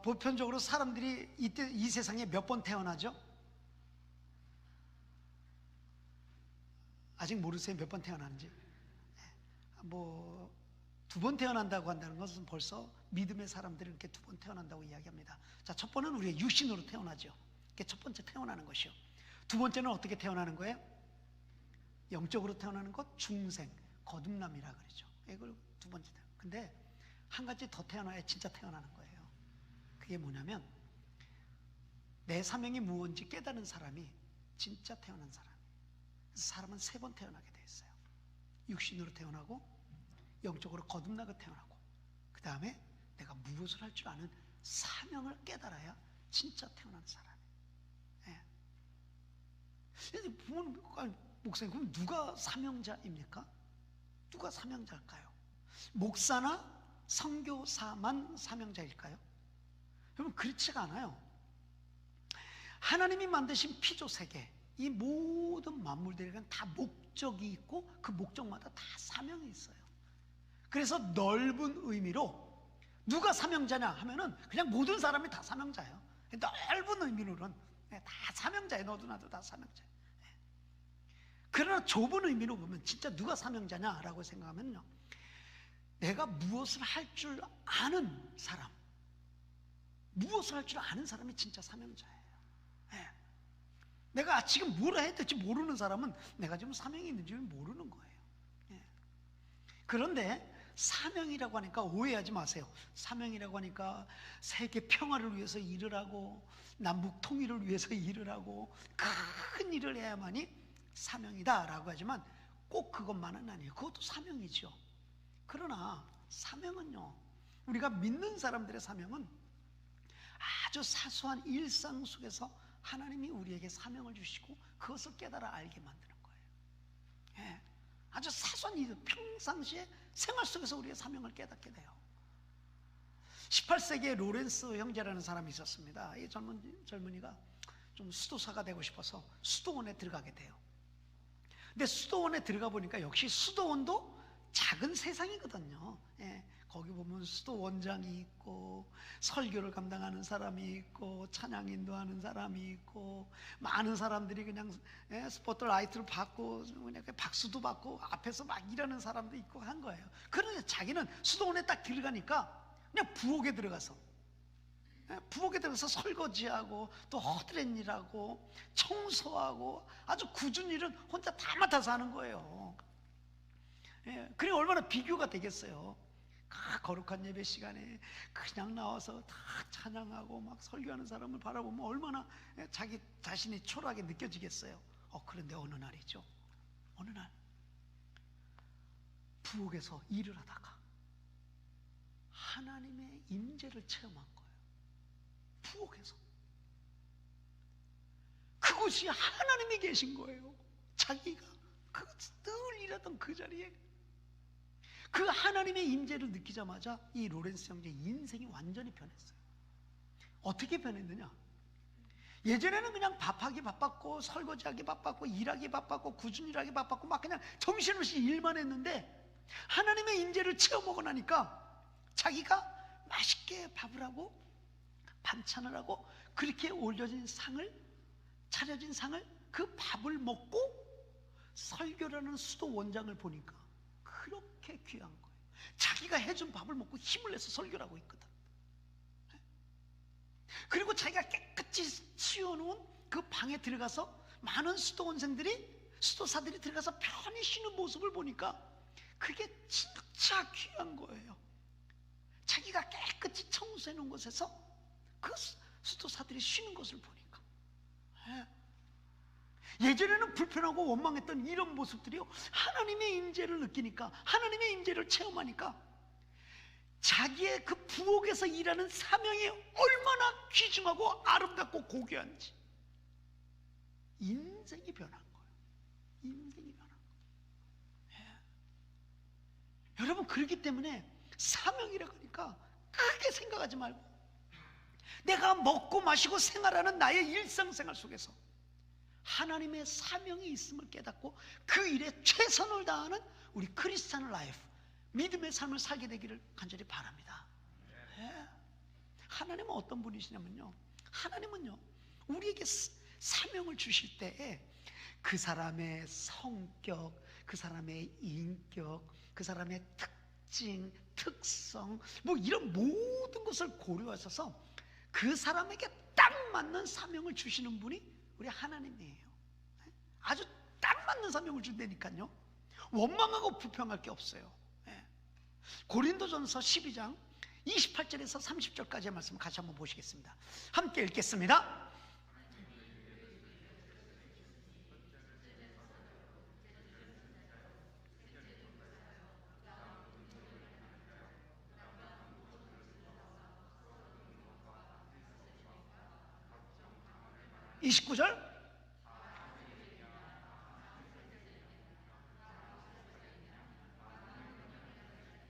보편적으로 사람들이 이 세상에 몇 번 태어나죠? 아직 모르세요? 몇 번 태어나는지? 뭐 2번 태어난다고 한다는 것은 벌써 믿음의 사람들은 이렇게 2번 태어난다고 이야기합니다. 자, 첫 번은 우리가 육신으로 태어나죠. 그게 첫 번째 태어나는 것이요. 2번째는 어떻게 태어나는 거예요? 영적으로 태어나는 것, 중생, 거듭남이라 그러죠. 이걸 2번째. 근데 한 가지 더 태어나야 진짜 태어나는 거예요. 그게 뭐냐면 내 사명이 무엇인지 깨달은 사람이 진짜 태어난 사람. 그래서 사람은 3번 태어나게 돼 있어요. 육신으로 태어나고, 영적으로 거듭나게 태어나고, 그 다음에 내가 무엇을 할 줄 아는 사명을 깨달아야 진짜 태어난 사람이에요. 목사님, 그럼 누가 사명자입니까? 누가 사명자일까요? 목사나 선교사만 사명자일까요? 여러분, 그렇지가 않아요. 하나님이 만드신 피조 세계, 이 모든 만물들에게는 다 목적이 있고 그 목적마다 다 사명이 있어요. 그래서 넓은 의미로 누가 사명자냐 하면은 그냥 모든 사람이 다 사명자예요. 넓은 의미로는 다 사명자예요. 너도 나도 다 사명자예요. 그러나 좁은 의미로 보면 진짜 누가 사명자냐라고 생각하면요, 내가 무엇을 할 줄 아는 사람, 무엇을 할 줄 아는 사람이 진짜 사명자예요. 내가 지금 뭘 해야 될지 모르는 사람은 내가 지금 사명이 있는지 모르는 거예요. 그런데 사명이라고 하니까 오해하지 마세요. 사명이라고 하니까 세계 평화를 위해서 일을 하고 남북 통일을 위해서 일을 하고 큰 일을 해야만이 사명이다 라고 하지만 꼭 그것만은 아니에요. 그것도 사명이죠. 그러나 사명은요, 우리가 믿는 사람들의 사명은 아주 사소한 일상 속에서 하나님이 우리에게 사명을 주시고 그것을 깨달아 알게 만드는 거예요. 아주 사소한 일, 평상시에 생활 속에서 우리의 사명을 깨닫게 돼요. 18세기에 로렌스 형제라는 사람이 있었습니다. 이 젊은이가 좀 수도사가 되고 싶어서 수도원에 들어가게 돼요. 근데 수도원에 들어가 보니까 역시 수도원도 작은 세상이거든요. 거기 보면 수도원장이 있고 설교를 감당하는 사람이 있고 찬양 인도하는 사람이 있고 많은 사람들이 그냥 스포트라이트를 받고 그냥 박수도 받고 앞에서 막 일하는 사람도 있고 한 거예요. 그런데 자기는 수도원에 딱 들어가니까 그냥 부엌에 들어가서 설거지하고 또 허드렛 일하고 청소하고 아주 굳은 일은 혼자 다 맡아서 하는 거예요. 그래 얼마나 비교가 되겠어요. 거룩한 예배 시간에 그냥 나와서 다 찬양하고 막 설교하는 사람을 바라보면 얼마나 자기 자신이 초라하게 느껴지겠어요. 그런데 어느 날이죠. 어느 날 부엌에서 일을 하다가 하나님의 임재를 체험한 거예요. 부엌에서. 그곳이 하나님이 계신 거예요. 자기가 늘 일하던 그 자리에 그 하나님의 임재를 느끼자마자 이 로렌스 형제의 인생이 완전히 변했어요. 어떻게 변했느냐? 예전에는 그냥 밥하기 바빴고 설거지하기 바빴고 일하기 바빴고 꾸준히 일하기 바빴고 막 그냥 정신없이 일만 했는데 하나님의 임재를 체험하고 나니까 자기가 맛있게 밥을 하고 반찬을 하고 그렇게 차려진 상을 그 밥을 먹고 설교라는 수도 원장을 보니까 그렇게 귀한 거예요. 자기가 해준 밥을 먹고 힘을 내서 설교를 하고 있거든. 그리고 자기가 깨끗이 치워놓은 그 방에 들어가서 많은 수도사들이 들어가서 편히 쉬는 모습을 보니까 그게 진짜 귀한 거예요. 자기가 깨끗이 청소해 놓은 곳에서 그 수도사들이 쉬는 것을 보니까 예전에는 불편하고 원망했던 이런 모습들이요, 하나님의 임재를 느끼니까, 하나님의 임재를 체험하니까 자기의 그 부엌에서 일하는 사명이 얼마나 귀중하고 아름답고 고귀한지 인생이 변한 거예요. 인생이 변한 거예요. 여러분, 그렇기 때문에 사명이라고 하니까 크게 생각하지 말고 내가 먹고 마시고 생활하는 나의 일상생활 속에서 하나님의 사명이 있음을 깨닫고 그 일에 최선을 다하는 우리 크리스찬 라이프, 믿음의 삶을 살게 되기를 간절히 바랍니다. 하나님은 어떤 분이시냐면요, 하나님은요 우리에게 사명을 주실 때에 그 사람의 성격, 그 사람의 인격, 그 사람의 특징, 특성, 뭐 이런 모든 것을 고려하셔서 그 사람에게 딱 맞는 사명을 주시는 분이 우리 하나님이에요. 아주 딱 맞는 사명을 준다니까요. 원망하고 불평할 게 없어요. 고린도전서 12장 28절에서 30절까지의 말씀 같이 한번 보시겠습니다. 함께 읽겠습니다. (29절)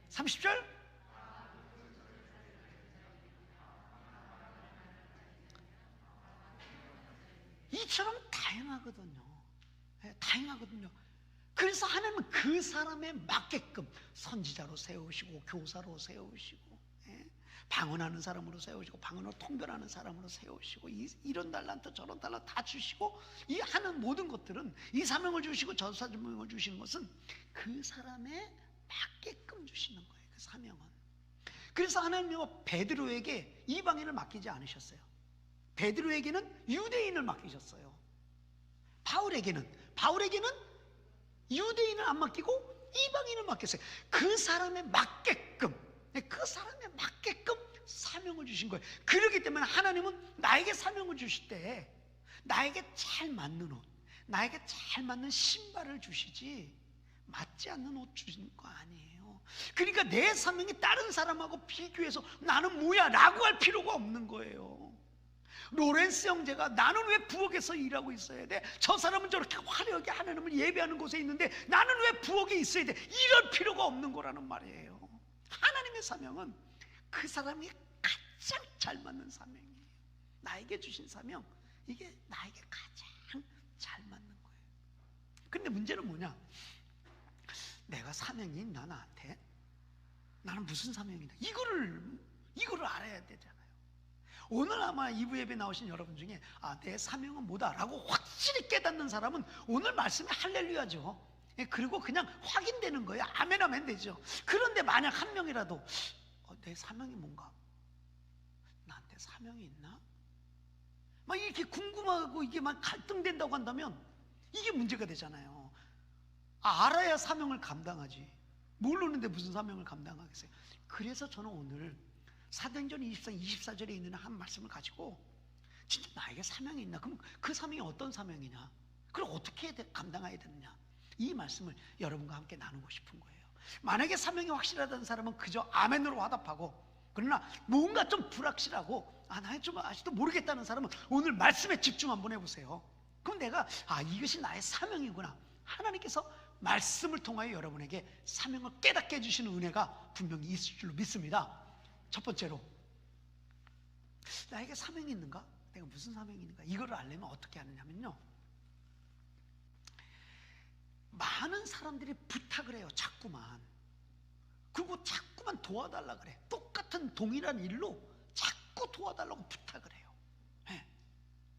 30절? 이처럼 다양하거든요. 다양하거든요. 그래서 하나님은 그 사람에 맞게끔 선지자로 세우시고, 교사로 세우시고, 방언하는 사람으로 세우시고, 방언으로 통변하는 사람으로 세우시고, 이런 달란트 저런 달란트 다 주시고, 이 하는 모든 것들은, 이 사명을 주시고 저 사명을 주시는 것은 그 사람에 맞게끔 주시는 거예요. 그 사명은. 그래서 하나님은 베드로에게 이방인을 맡기지 않으셨어요. 베드로에게는 유대인을 맡기셨어요. 바울에게는 유대인을 안 맡기고 이방인을 맡겼어요. 그 사람에 맞게끔, 그 사람에 맞게끔 사명을 주신 거예요. 그렇기 때문에 하나님은 나에게 사명을 주실 때 나에게 잘 맞는 옷, 나에게 잘 맞는 신발을 주시지 맞지 않는 옷 주시는 거 아니에요. 그러니까 내 사명이 다른 사람하고 비교해서 나는 뭐야 라고 할 필요가 없는 거예요. 로렌스 형제가 나는 왜 부엌에서 일하고 있어야 돼? 저 사람은 저렇게 화려하게 하나님을 예배하는 곳에 있는데 나는 왜 부엌에 있어야 돼? 이럴 필요가 없는 거라는 말이에요. 하나님의 사명은 그 사람이 가장 잘 맞는 사명이에요. 나에게 주신 사명, 이게 나에게 가장 잘 맞는 거예요. 근데 문제는 뭐냐? 내가 사명이 있나 나한테? 나는 무슨 사명이다? 이거를 알아야 되잖아요. 오늘 아마 2부 예배 나오신 여러분 중에 내 사명은 뭐다 라고 확실히 깨닫는 사람은 오늘 말씀에 할렐루야죠. 그리고 그냥 확인되는 거예요. 아멘 하면 되죠. 그런데 만약 한 명이라도 내 사명이 뭔가? 나한테 사명이 있나? 막 이렇게 궁금하고 이게 막 갈등된다고 한다면 이게 문제가 되잖아요. 알아야 사명을 감당하지. 모르는데 무슨 사명을 감당하겠어요? 그래서 저는 오늘 사도행전 24, 24절에 있는 한 말씀을 가지고 진짜 나에게 사명이 있나? 그럼 그 사명이 어떤 사명이냐? 그걸 어떻게 감당해야 되느냐? 이 말씀을 여러분과 함께 나누고 싶은 거예요. 만약에 사명이 확실하다는 사람은 그저 아멘으로 화답하고, 그러나 뭔가 좀 불확실하고 나 좀 아직도 모르겠다는 사람은 오늘 말씀에 집중 한번 해보세요. 그럼 내가 이것이 나의 사명이구나. 하나님께서 말씀을 통하여 여러분에게 사명을 깨닫게 해주시는 은혜가 분명히 있을 줄로 믿습니다. 첫 번째로, 나에게 사명이 있는가? 내가 무슨 사명이 있는가? 이거를 알려면 어떻게 하느냐면요, 많은 사람들이 부탁을 해요. 자꾸만. 그리고 자꾸만 도와달라 그래. 똑같은 동일한 일로 자꾸 도와달라고 부탁을 해요.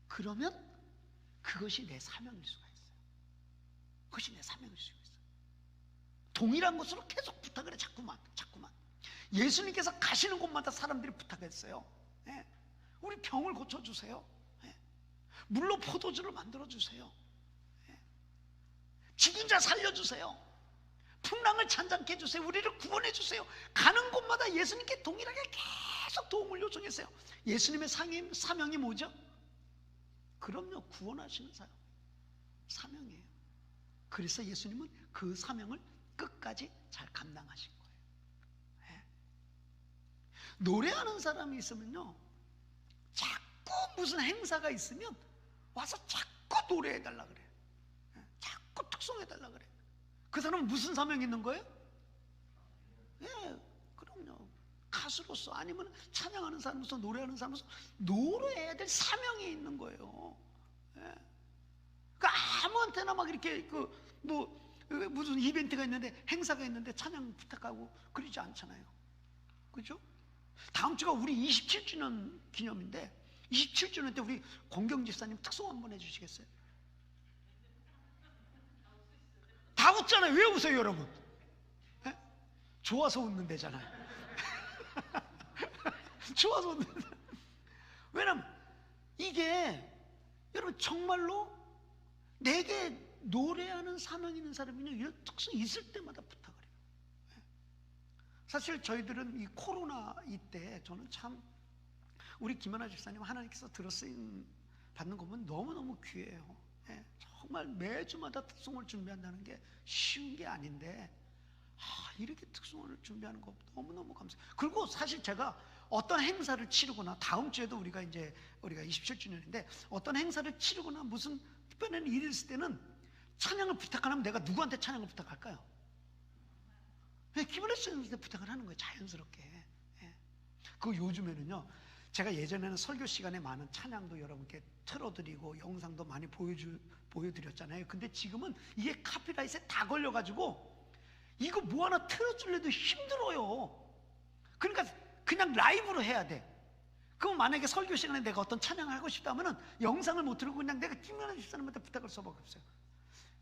그러면 그것이 내 사명일 수가 있어요. 그것이 내 사명일 수가 있어요. 동일한 것으로 계속 부탁을 해. 자꾸만. 예수님께서 가시는 곳마다 사람들이 부탁했어요. 우리 병을 고쳐주세요. 물로 포도주를 만들어주세요. 죽은 자 살려주세요. 풍랑을 잔잔케 해주세요. 우리를 구원해주세요. 가는 곳마다 예수님께 동일하게 계속 도움을 요청했어요. 예수님의 사명이 뭐죠? 그럼요, 구원하시는 사명이에요. 그래서 예수님은 그 사명을 끝까지 잘 감당하신 거예요. 노래하는 사람이 있으면요, 자꾸 무슨 행사가 있으면 와서 자꾸 노래해달라 그래. 자꾸 특송해달라 그래. 그 사람은 무슨 사명이 있는 거예요? 그럼요. 가수로서, 아니면 찬양하는 사람으로서, 노래하는 사람으로서 노래해야 될 사명이 있는 거예요. 그 아무한테나 막 이렇게 무슨 이벤트가 있는데, 행사가 있는데 찬양 부탁하고 그러지 않잖아요. 그죠? 다음 주가 우리 27주년 기념인데 27주년 때 우리 공경 집사님 특송 한번 해주시겠어요? 다 웃잖아요. 왜 웃어요 여러분? 네? 좋아서 웃는 데잖아요. 좋아서 웃는 데. 왜냐면 이게 여러분 정말로 내게 노래하는 사명 있는 사람이냐 이런 특성이 있을 때마다 부탁을 해요. 사실 저희들은 이 코로나 이때 저는 참 우리 김연아 집사님 하나님께서 들어쓰임 받는 거 보면 너무너무 귀해요. 정말 매주마다 특송을 준비한다는 게 쉬운 게 아닌데 이렇게 특송을 준비하는 거 너무너무 감사해요. 그리고 사실 제가 어떤 행사를 치르거나 다음 주에도 우리가 27주년인데 어떤 행사를 치르거나 무슨 특별한 일이 있을 때는 찬양을 부탁하면 내가 누구한테 찬양을 부탁할까요? 김연아 씨한테 부탁을 하는 거예요. 자연스럽게. 그 요즘에는요 제가 예전에는 설교 시간에 많은 찬양도 여러분께 틀어드리고 영상도 많이 보여드렸잖아요. 근데 지금은 이게 카피라이트에 다 걸려가지고 이거 뭐 하나 틀어줄래도 힘들어요. 그러니까 그냥 라이브로 해야 돼. 그럼 만약에 설교 시간에 내가 어떤 찬양을 하고 싶다면은 영상을 못 틀고 그냥 내가 김연아 집사님한테 부탁할 수밖에 없어요.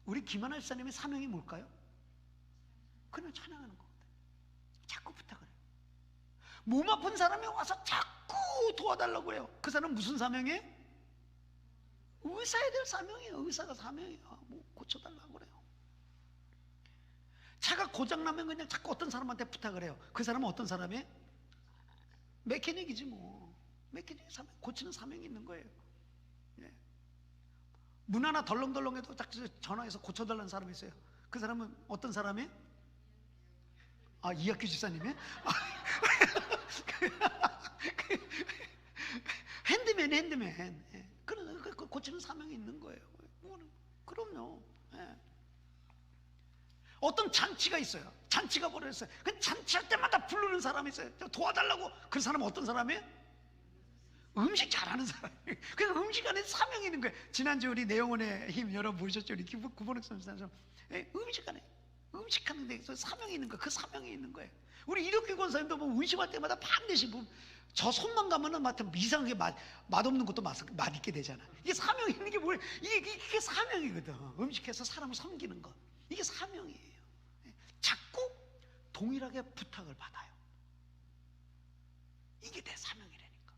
우리 김연아 집사님의 사명이 뭘까요? 그냥 찬양하는 거거든요. 자꾸 부탁을 해요. 몸 아픈 사람이 와서 자꾸 도와달라고 해요. 그 사람은 무슨 사명이에요? 의사야 될 사명이에요. 의사가 사명이에요. 뭐 고쳐달라고 그래요. 차가 고장나면 그냥 자꾸 어떤 사람한테 부탁을 해요. 그 사람은 어떤 사람이에요? 메케닉이지 뭐. 메케닉 사명, 고치는 사명이 있는 거예요. 문 하나 덜렁덜렁해도 딱 전화해서 고쳐달라는 사람이 있어요. 그 사람은 어떤 사람이에요? 이학규 집사님이에요? 핸드맨. 고치는 사명이 있는 거예요. 그럼요. 어떤 잔치가 있어요. 잔치가 벌어졌어요. 그 잔치할 때마다 부르는 사람이 있어요. 도와달라고. 그 사람은 어떤 사람이에요? 음식 잘하는 사람이에요. 그 음식 안에 사명이 있는 거예요. 지난주 우리 내영혼의 힘 여러분 보셨죠? 우리 구본욱 선생님 음식 안에 음식하는 데서 사명이 있는 거예요. 그 사명이 있는 거예요. 우리 이렇게 권사님도 뭐 음식할 때마다 반드시 저 손만 가면은 이상하게 맛없는 것도 맛있게 되잖아. 이게 사명이 있는 게 뭐예요? 이게 사명이거든. 음식해서 사람을 섬기는 것. 이게 사명이에요. 자꾸 동일하게 부탁을 받아요. 이게 내 사명이라니까.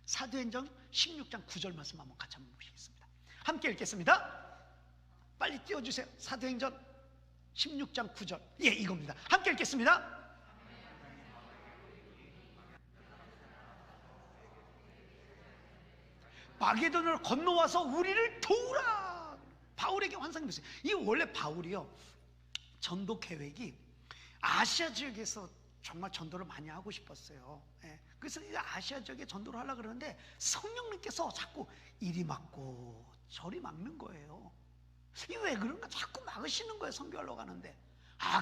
사도행전 16장 9절 말씀 한번 같이 한번 보시겠습니다. 함께 읽겠습니다. 빨리 띄워주세요. 사도행전 16장 9절. 이겁니다. 함께 읽겠습니다. 마게도냐를 건너와서 우리를 도우라. 바울에게 환상이 있어요. 이 원래 바울이요 전도 계획이 아시아 지역에서 정말 전도를 많이 하고 싶었어요. 그래서 아시아 지역에 전도를 하려고 그러는데 성령님께서 자꾸 이리 막고 저리 막는 거예요. 이게 왜 그런가? 자꾸 막으시는 거예요. 선교하러 가는데.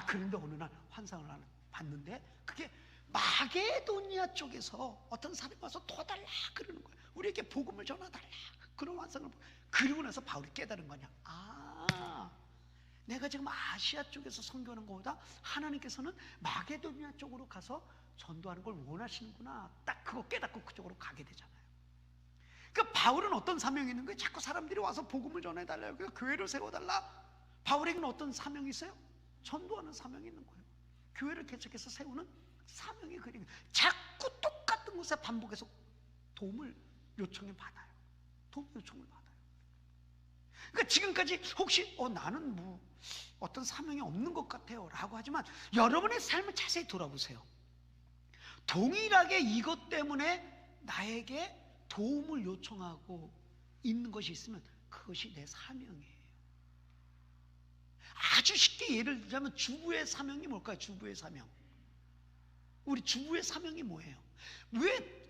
그런데 어느 날 환상을 봤는데 그게 마게도니아 쪽에서 어떤 사람이 와서 도와달라 그러는 거예요. 우리에게 복음을 전하달라. 그런 환상을 보고 그리고 나서 바울이 깨달은 거냐. 내가 지금 아시아 쪽에서 선교하는 것보다 하나님께서는 마게도니아 쪽으로 가서 전도하는 걸 원하시는구나. 딱 그거 깨닫고 그쪽으로 가게 되잖아요. 그러니까 바울은 어떤 사명이 있는 거예요? 자꾸 사람들이 와서 복음을 전해달라고 그래서 교회를 세워달라. 바울에게는 어떤 사명이 있어요? 전도하는 사명이 있는 거예요. 교회를 개척해서 세우는 사명이 그린 거예요. 자꾸 똑같은 곳에 반복해서 도움을 요청을 받아요. 도움 요청을 받아요. 그러니까 지금까지 혹시 나는 뭐 어떤 사명이 없는 것 같아요 라고 하지만 여러분의 삶을 자세히 돌아보세요. 동일하게 이것 때문에 나에게 도움을 요청하고 있는 것이 있으면 그것이 내 사명이에요. 아주 쉽게 예를 들자면 주부의 사명이 뭘까요? 주부의 사명. 우리 주부의 사명이 뭐예요? 왜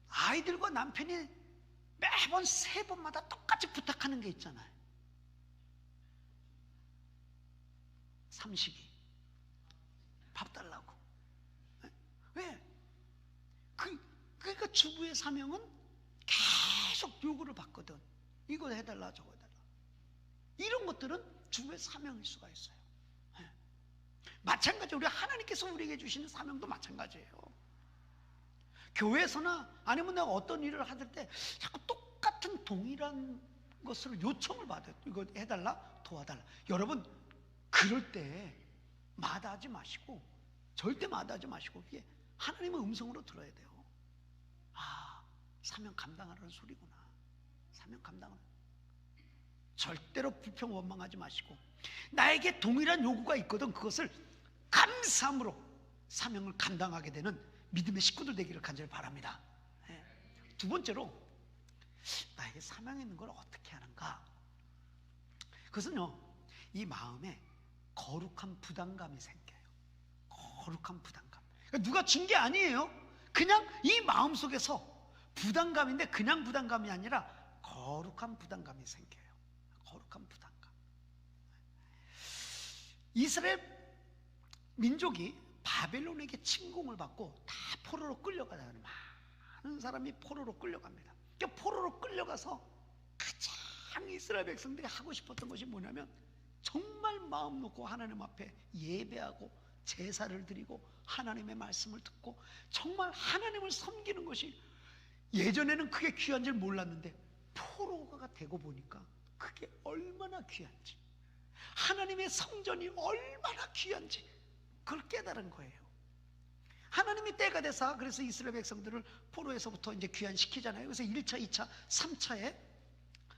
아이들과 남편이 매번 3번마다 똑같이 부탁하는 게 있잖아요. 삼식이 밥 달라고. 왜? 그러니까 주부의 사명은 계속 요구를 받거든. 이거 해달라 저거 해달라. 이런 것들은 주부의 사명일 수가 있어요. 마찬가지로 우리 하나님께서 우리에게 주시는 사명도 마찬가지예요. 교회에서나 아니면 내가 어떤 일을 하실 때 자꾸 똑같은 동일한 것을 요청을 받아요. 이거 해달라, 도와달라. 여러분, 그럴 때 마다하지 마시고, 절대 마다하지 마시고, 이게 하나님의 음성으로 들어야 돼요. 아, 사명 감당하라는 소리구나. 사명 감당하는. 절대로 불평 원망하지 마시고, 나에게 동일한 요구가 있거든 그것을 감사함으로 사명을 감당하게 되는 믿음의 식구들 되기를 간절히 바랍니다. 네. 두 번째로, 나에게 사명이 있는 걸 어떻게 하는가? 그것은요, 이 마음에 거룩한 부담감이 생겨요. 거룩한 부담감. 그러니까 누가 준 게 아니에요. 그냥 이 마음 속에서 부담감인데, 그냥 부담감이 아니라 거룩한 부담감이 생겨요. 거룩한 부담감. 이스라엘 민족이 바벨론에게 침공을 받고 다 포로로 끌려가잖아요. 많은 사람이 포로로 끌려갑니다. 그러니까 포로로 끌려가서 가장 이스라엘 백성들이 하고 싶었던 것이 뭐냐면, 정말 마음 놓고 하나님 앞에 예배하고 제사를 드리고 하나님의 말씀을 듣고 정말 하나님을 섬기는 것이, 예전에는 그게 귀한 줄 몰랐는데 포로가 되고 보니까 그게 얼마나 귀한지, 하나님의 성전이 얼마나 귀한지 그걸 깨달은 거예요. 하나님이 때가 돼서 그래서 이스라엘 백성들을 포로에서부터 이제 귀환시키잖아요. 그래서 1차, 2차, 3차에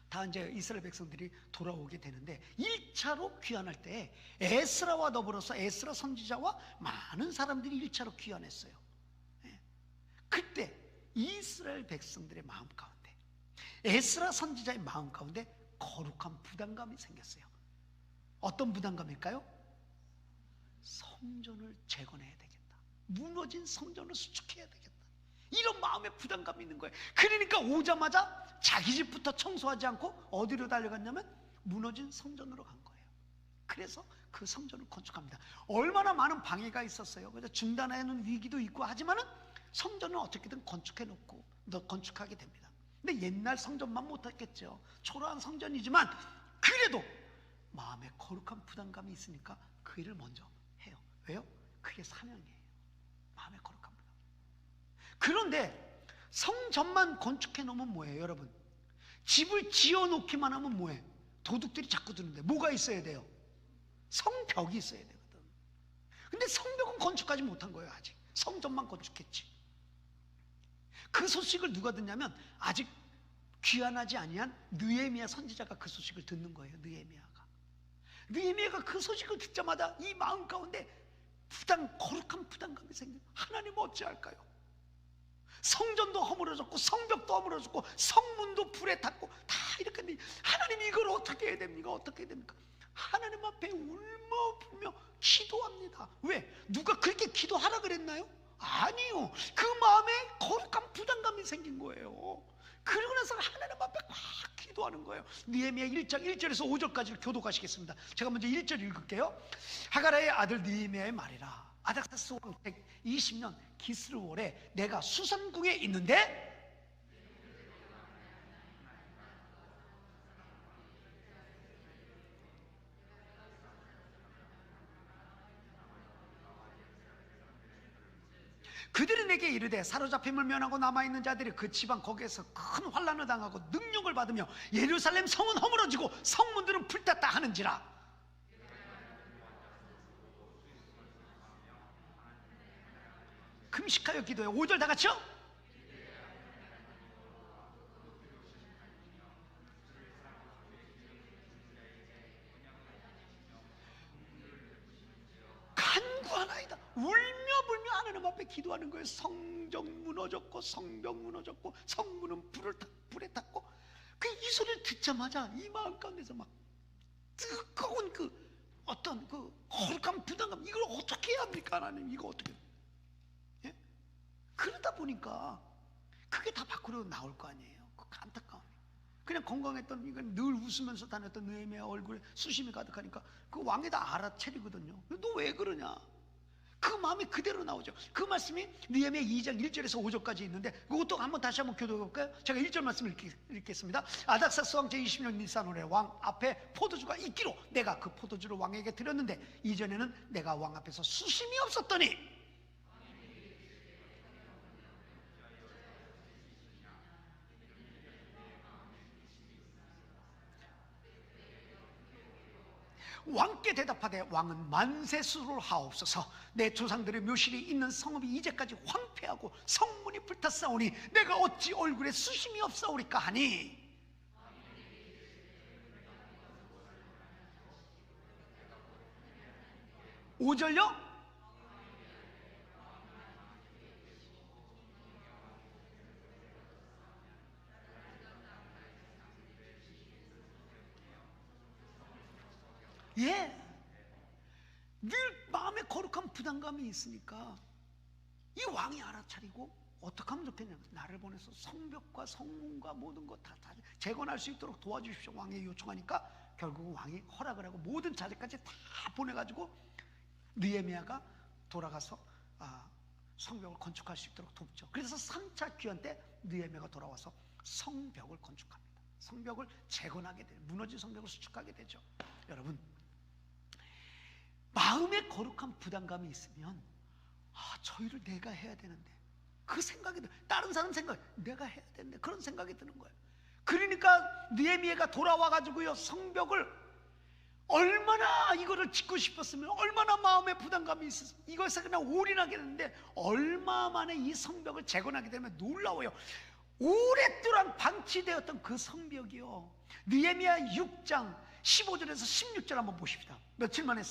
다 이제 이스라엘 백성들이 돌아오게 되는데, 1차로 귀환할 때 에스라와 더불어서 에스라 선지자와 많은 사람들이 1차로 귀환했어요. 그때 이스라엘 백성들의 마음 가운데, 에스라 선지자의 마음 가운데 거룩한 부담감이 생겼어요. 어떤 부담감일까요? 성전을 재건해야 되겠다. 무너진 성전을 수축해야 되겠다. 이런 마음의 부담감이 있는 거예요. 그러니까 오자마자 자기 집부터 청소하지 않고 어디로 달려갔냐면 무너진 성전으로 간 거예요. 그래서 그 성전을 건축합니다. 얼마나 많은 방해가 있었어요. 그래서 중단하는 위기도 있고 하지만은 성전을 어떻게든 건축해놓고 건축하게 됩니다. 근데 옛날 성전만 못했겠죠. 초라한 성전이지만 그래도 마음에 거룩한 부담감이 있으니까 그 일을 먼저 해요. 왜요? 그게 사명이에요. 마음에 거룩한 부담. 그런데 성전만 건축해 놓으면 뭐예요, 여러분? 집을 지어 놓기만 하면 뭐예요? 도둑들이 자꾸 드는데 뭐가 있어야 돼요? 성벽이 있어야 되거든. 근데 성벽은 건축하지 못한 거예요. 아직 성전만 건축했지. 그 소식을 누가 듣냐면, 아직 귀환하지 아니한 느헤미야 선지자가 그 소식을 듣는 거예요. 느헤미야가 그 소식을 듣자마자 이 마음 가운데 거룩한 부담감이 생겨요. 하나님 어찌할까요? 성전도 허물어졌고 성벽도 허물어졌고 성문도 불에 탔고 다 이렇게 했는데 하나님 이걸 어떻게 해야 됩니까? 어떻게 해야 됩니까? 하나님 앞에 울며불며 기도합니다. 왜? 누가 그렇게 기도하라 그랬나요? 아니요. 그 마음에 거룩한 부담감이 생긴 거예요. 그러고 나서 하나님 앞에 막 기도하는 거예요. 느헤미야 1장 1절에서 5절까지를 교독하시겠습니다. 제가 먼저 1절 읽을게요. 하가라의 아들 느헤미야의 말이라. 아닥사스 왕 120년 기스르월에 내가 수산궁에 있는데, 그들이 내게 이르되 사로잡힘을 면하고 남아있는 자들이 그 지방 거기에서 큰 환난을 당하고 능력을 받으며 예루살렘 성은 허물어지고 성문들은 불탔다 하는지라. 금식하여 기도해. 5절 다 같이요. 간구하나이다. 울며불며 하나님 앞에 기도하는 거예요. 성전 무너졌고 성벽 무너졌고 성문은 불에 탔고 이 소리를 듣자마자 이 마음 가운데서 막 뜨거운 어떤 거룩한 부담감, 이걸 어떻게 해야 합니까? 하나님 이거 어떻게? 예? 그러다 보니까 그게 다 밖으로 나올 거 아니에요. 그 안타까움. 그냥 건강했던, 이건 늘 웃으면서 다녔던 느헤미야 얼굴에 수심이 가득하니까 그 왕이 다 알아채리거든요. 너 왜 그러냐? 그 마음이 그대로 나오죠. 그 말씀이 느헤미야 2장 1절에서 5절까지 있는데 그것도 다시 한번 교도해 볼까요? 제가 1절 말씀을 읽겠습니다. 아닥사스 왕 제20년 니산월에 왕 앞에 포도주가 있기로 내가 그 포도주를 왕에게 드렸는데 이전에는 내가 왕 앞에서 수심이 없었더니 왕께 대답하되 왕은 만세수를 하옵소서. 내 조상들의 묘실이 있는 성읍이 이제까지 황폐하고 성문이 불탔사오니 내가 어찌 얼굴에 수심이 없사오리까 하니 5절요? 예. 늘 마음에 거룩한 부담감이 있으니까 이 왕이 알아차리고 어떻게 하면 좋겠냐, 나를 보내서 성벽과 성문과 모든 것 다 재건할 수 있도록 도와주십시오 왕이 요청하니까 결국 왕이 허락을 하고 모든 자재까지 다 보내가지고 느헤미야가 돌아가서 성벽을 건축할 수 있도록 돕죠. 그래서 3차 귀환 때 느헤미야가 돌아와서 성벽을 건축합니다. 성벽을 재건하게 돼요. 무너진 성벽을 수축하게 되죠. 여러분, 마음에 거룩한 부담감이 있으면 저 일을 내가 해야 되는데 그 생각이 들어요. 다른 사람 생각, 내가 해야 되는데 그런 생각이 드는 거예요. 그러니까 느헤미야가 돌아와가지고요 성벽을 얼마나 이거를 짓고 싶었으면 얼마나 마음에 부담감이 있었으면 이것에 그냥 올인하게 되는데 얼마 만에 이 성벽을 재건하게 되면 놀라워요. 오랫동안 방치되었던 그 성벽이요, 느헤미야 6장 15절에서 16절 한번 보십시다. 며칠 만에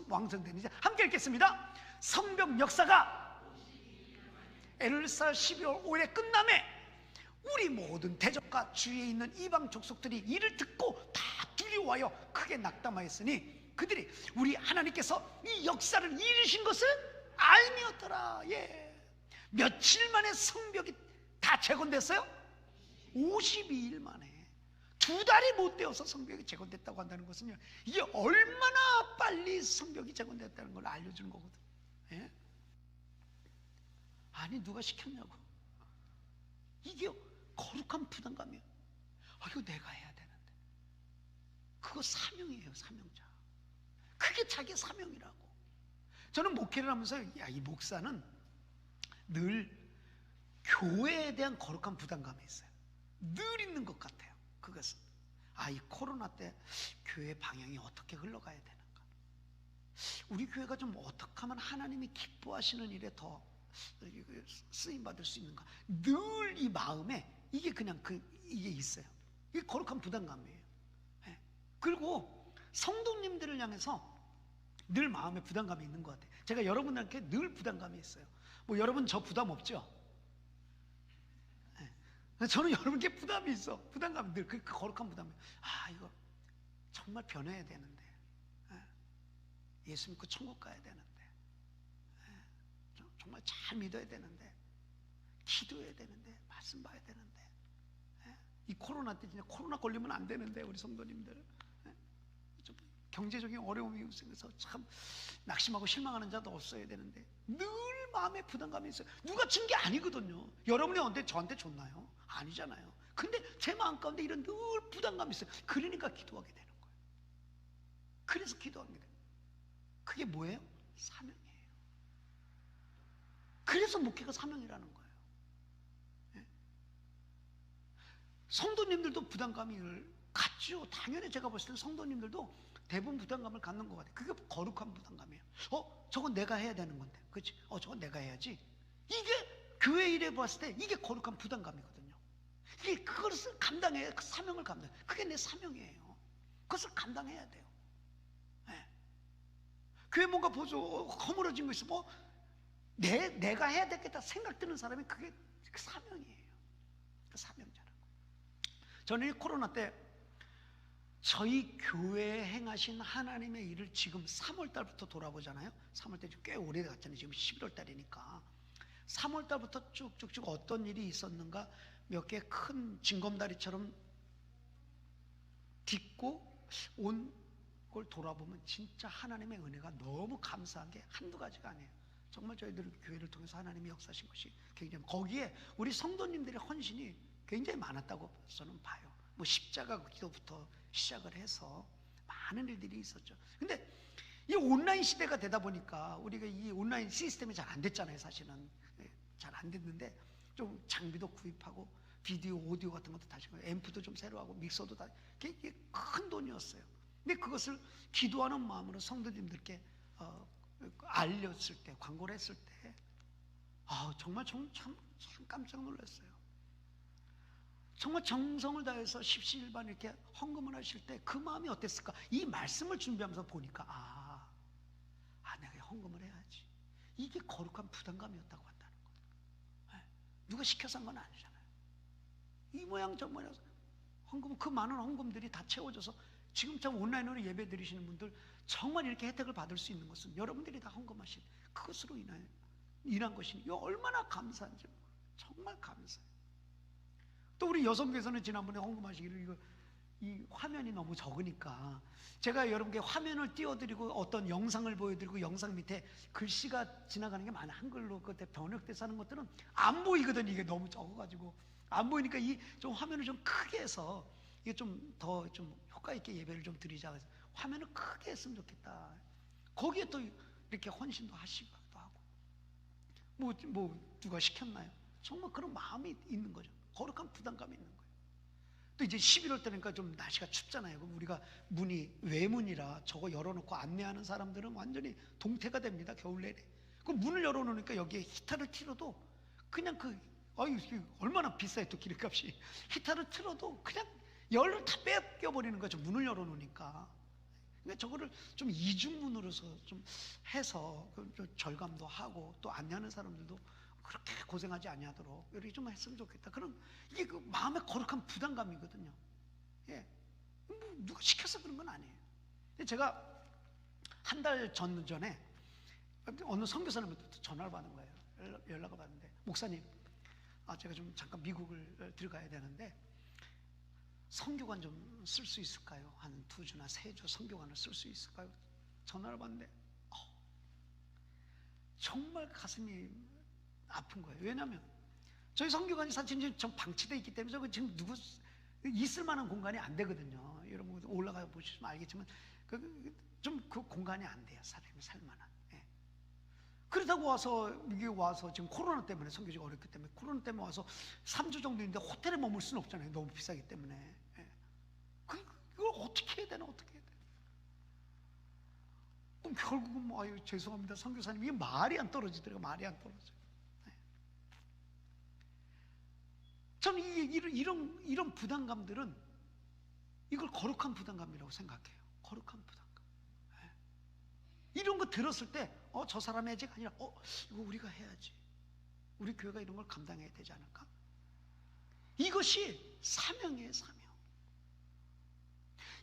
완성되는지 함께 읽겠습니다. 성벽 역사가 엘사 12월 5일에 끝남에 우리 모든 대적과 주위에 있는 이방 족속들이 이를 듣고 다 두려워하여 크게 낙담하였으니 그들이 우리 하나님께서 이 역사를 이루신 것을 알미었더라. 예. 며칠 만에 성벽이 다 재건됐어요? 52일 만에. 2달이 못 되어서 성벽이 재건됐다고 한다는 것은요, 이게 얼마나 빨리 성벽이 재건됐다는 걸 알려주는 거거든. 예? 아니 누가 시켰냐고. 이게 거룩한 부담감이에요. 이거 내가 해야 되는데. 그거 사명이에요. 사명자. 그게 자기 사명이라고. 저는 목회를 하면서 이 목사는 늘 교회에 대한 거룩한 부담감이 있어요. 늘 있는 것 같아요. 그것은 이 코로나 때 교회 방향이 어떻게 흘러가야 되는가, 우리 교회가 좀 어떻게 하면 하나님이 기뻐하시는 일에 더 쓰임 받을 수 있는가, 늘 이 마음에 이게 그냥 이게 있어요. 이게 거룩한 부담감이에요. 네. 그리고 성도님들을 향해서 늘 마음에 부담감이 있는 것 같아요. 제가 여러분들께 늘 부담감이 있어요. 뭐 여러분 저 부담 없죠? 저는 여러분께 부담이 있어. 부담감이 늘 그 거룩한 부담이에요. 이거 정말 변해야 되는데, 예수 믿고 천국 가야 되는데, 정말 잘 믿어야 되는데, 기도해야 되는데, 말씀 봐야 되는데, 이 코로나 때 진짜 코로나 걸리면 안 되는데 우리 성도님들 좀 경제적인 어려움이 생겨서 참 낙심하고 실망하는 자도 없어야 되는데 늘 마음에 부담감이 있어요. 누가 준 게 아니거든요. 여러분이 언제 저한테 줬나요? 아니잖아요. 근데 제 마음 가운데 이런 늘 부담감이 있어요. 그러니까 기도하게 되는 거예요. 그래서 기도하게 돼요. 그게 뭐예요? 사명이에요. 그래서 목회가 사명이라는 거예요. 네? 성도님들도 부담감을 갖죠. 당연히 제가 봤을 때 성도님들도 대부분 부담감을 갖는 것 같아요. 그게 거룩한 부담감이에요. 저건 내가 해야 되는 건데, 그렇지? 저건 내가 해야지. 이게 교회 일에 봤을 때 이게 거룩한 부담감이거든요. 이게 그것을 감당해야, 그 사명을 감당해. 그게 내 사명이에요. 그것을 감당해야 돼요. 네. 교회 뭔가 보죠, 허물어진 거 있으면 내가 해야 되겠다 생각드는 사람이 그게 그 사명이에요. 그 사명자라고. 저는 이 코로나 때 저희 교회에 행하신 하나님의 일을 지금 3월 달부터 돌아보잖아요. 3월 때 꽤 오래 갔잖아요. 지금 11월 달이니까 3월 달부터 쭉쭉쭉 어떤 일이 있었는가 몇 개 큰 징검다리처럼 딛고 온 걸 돌아보면 진짜 하나님의 은혜가 너무 감사한 게 한두 가지가 아니에요. 정말 저희들 교회를 통해서 하나님이 역사하신 것이 굉장히, 거기에 우리 성도님들의 헌신이 굉장히 많았다고 저는 봐요. 뭐 십자가 기도부터 시작을 해서 많은 일들이 있었죠. 근데 이 온라인 시대가 되다 보니까 우리가 이 온라인 시스템이 잘 안 됐잖아요. 사실은 잘 안 됐는데 좀 장비도 구입하고 비디오, 오디오 같은 것도 다시 앰프도 좀 새로 하고 믹서도 다, 이게 큰 돈이었어요. 근데 그것을 기도하는 마음으로 성도님들께 알렸을 때, 광고를 했을 때, 정말 참 깜짝 놀랐어요. 정말 정성을 다해서 십시일반 이렇게 헌금을 하실 때 그 마음이 어땠을까? 이 말씀을 준비하면서 보니까 내가 헌금을 해야지. 이게 거룩한 부담감이었다고 한다는 거예요. 누가 시켜서 한 건 아니잖아요. 이 모양 저 모양 헌금, 그 많은 헌금들이 다 채워져서 지금 참 온라인으로 예배 드리시는 분들 정말 이렇게 혜택을 받을 수 있는 것은 여러분들이 다 헌금하신 그것으로 인한 것이니 얼마나 감사한지 정말 감사해요. 또 우리 여성께서는 지난번에 헌금하시기를 이 화면이 너무 적으니까 제가 여러분께 화면을 띄워드리고 어떤 영상을 보여드리고 영상 밑에 글씨가 지나가는 게 많아. 한글로 그때 번역돼서 하는 것들은 안 보이거든. 이게 너무 적어가지고 안 보이니까 이 좀 화면을 좀 크게 해서 이게 좀 더 좀 효과 있게 예배를 좀 드리자 해서 화면을 크게 했으면 좋겠다. 거기에 또 이렇게 헌신도 하시기도 하고 뭐 누가 시켰나요? 정말 그런 마음이 있는 거죠. 거룩한 부담감이 있는 거예요. 또 이제 11월 때니까 좀 날씨가 춥잖아요. 그럼 우리가 문이 외문이라 저거 열어놓고 안내하는 사람들은 완전히 동태가 됩니다. 겨울 내내. 그 문을 열어놓으니까 여기에 히터를 틀어도 그냥 얼마나 비싸요 또 기름값이. 히터를 틀어도 그냥 열을 다 뺏겨버리는 거죠. 문을 열어놓으니까. 그러니까 저거를 좀 이중문으로서 좀 해서 좀 절감도 하고 또 안내하는 사람들도 그렇게 고생하지 아니하도록 이렇게 좀 했으면 좋겠다. 그런 이게 그 마음의 거룩한 부담감이거든요. 예, 뭐 누가 시켜서 그런 건 아니에요. 제가 한 달 전에 어느 선교사님한테 전화를 받은 거예요. 연락을 받는데 목사님, 제가 좀 잠깐 미국을 들어가야 되는데 선교관 좀 쓸 수 있을까요? 한 2주나 3주 선교관을 쓸 수 있을까요? 전화를 받는데 정말 가슴이 아픈 거예요. 왜냐하면 저희 선교관이 사실 좀 방치되어 있기 때문에 저거 지금 누구 있을 만한 공간이 안 되거든요. 여러분 올라가 보시면 알겠지만 좀 그 공간이 안 돼요. 사람이 살 만한. 예. 그렇다고 이게 와서 지금 코로나 때문에 선교지가 어렵기 때문에 코로나 때문에 와서 3주 정도 있는데 호텔에 머물 수는 없잖아요. 너무 비싸기 때문에. 예. 그걸 어떻게 해야 되나 어떻게 해야 되나. 그럼 결국은 죄송합니다 선교사님, 이게 말이 안 떨어지더라고요. 말이 안 떨어져요. 저는 이런 부담감들은 이걸 거룩한 부담감이라고 생각해요. 거룩한 부담감. 이런 거 들었을 때 저 사람의 죄가 아니라 이거 우리가 해야지. 우리 교회가 이런 걸 감당해야 되지 않을까? 이것이 사명이에요. 사명.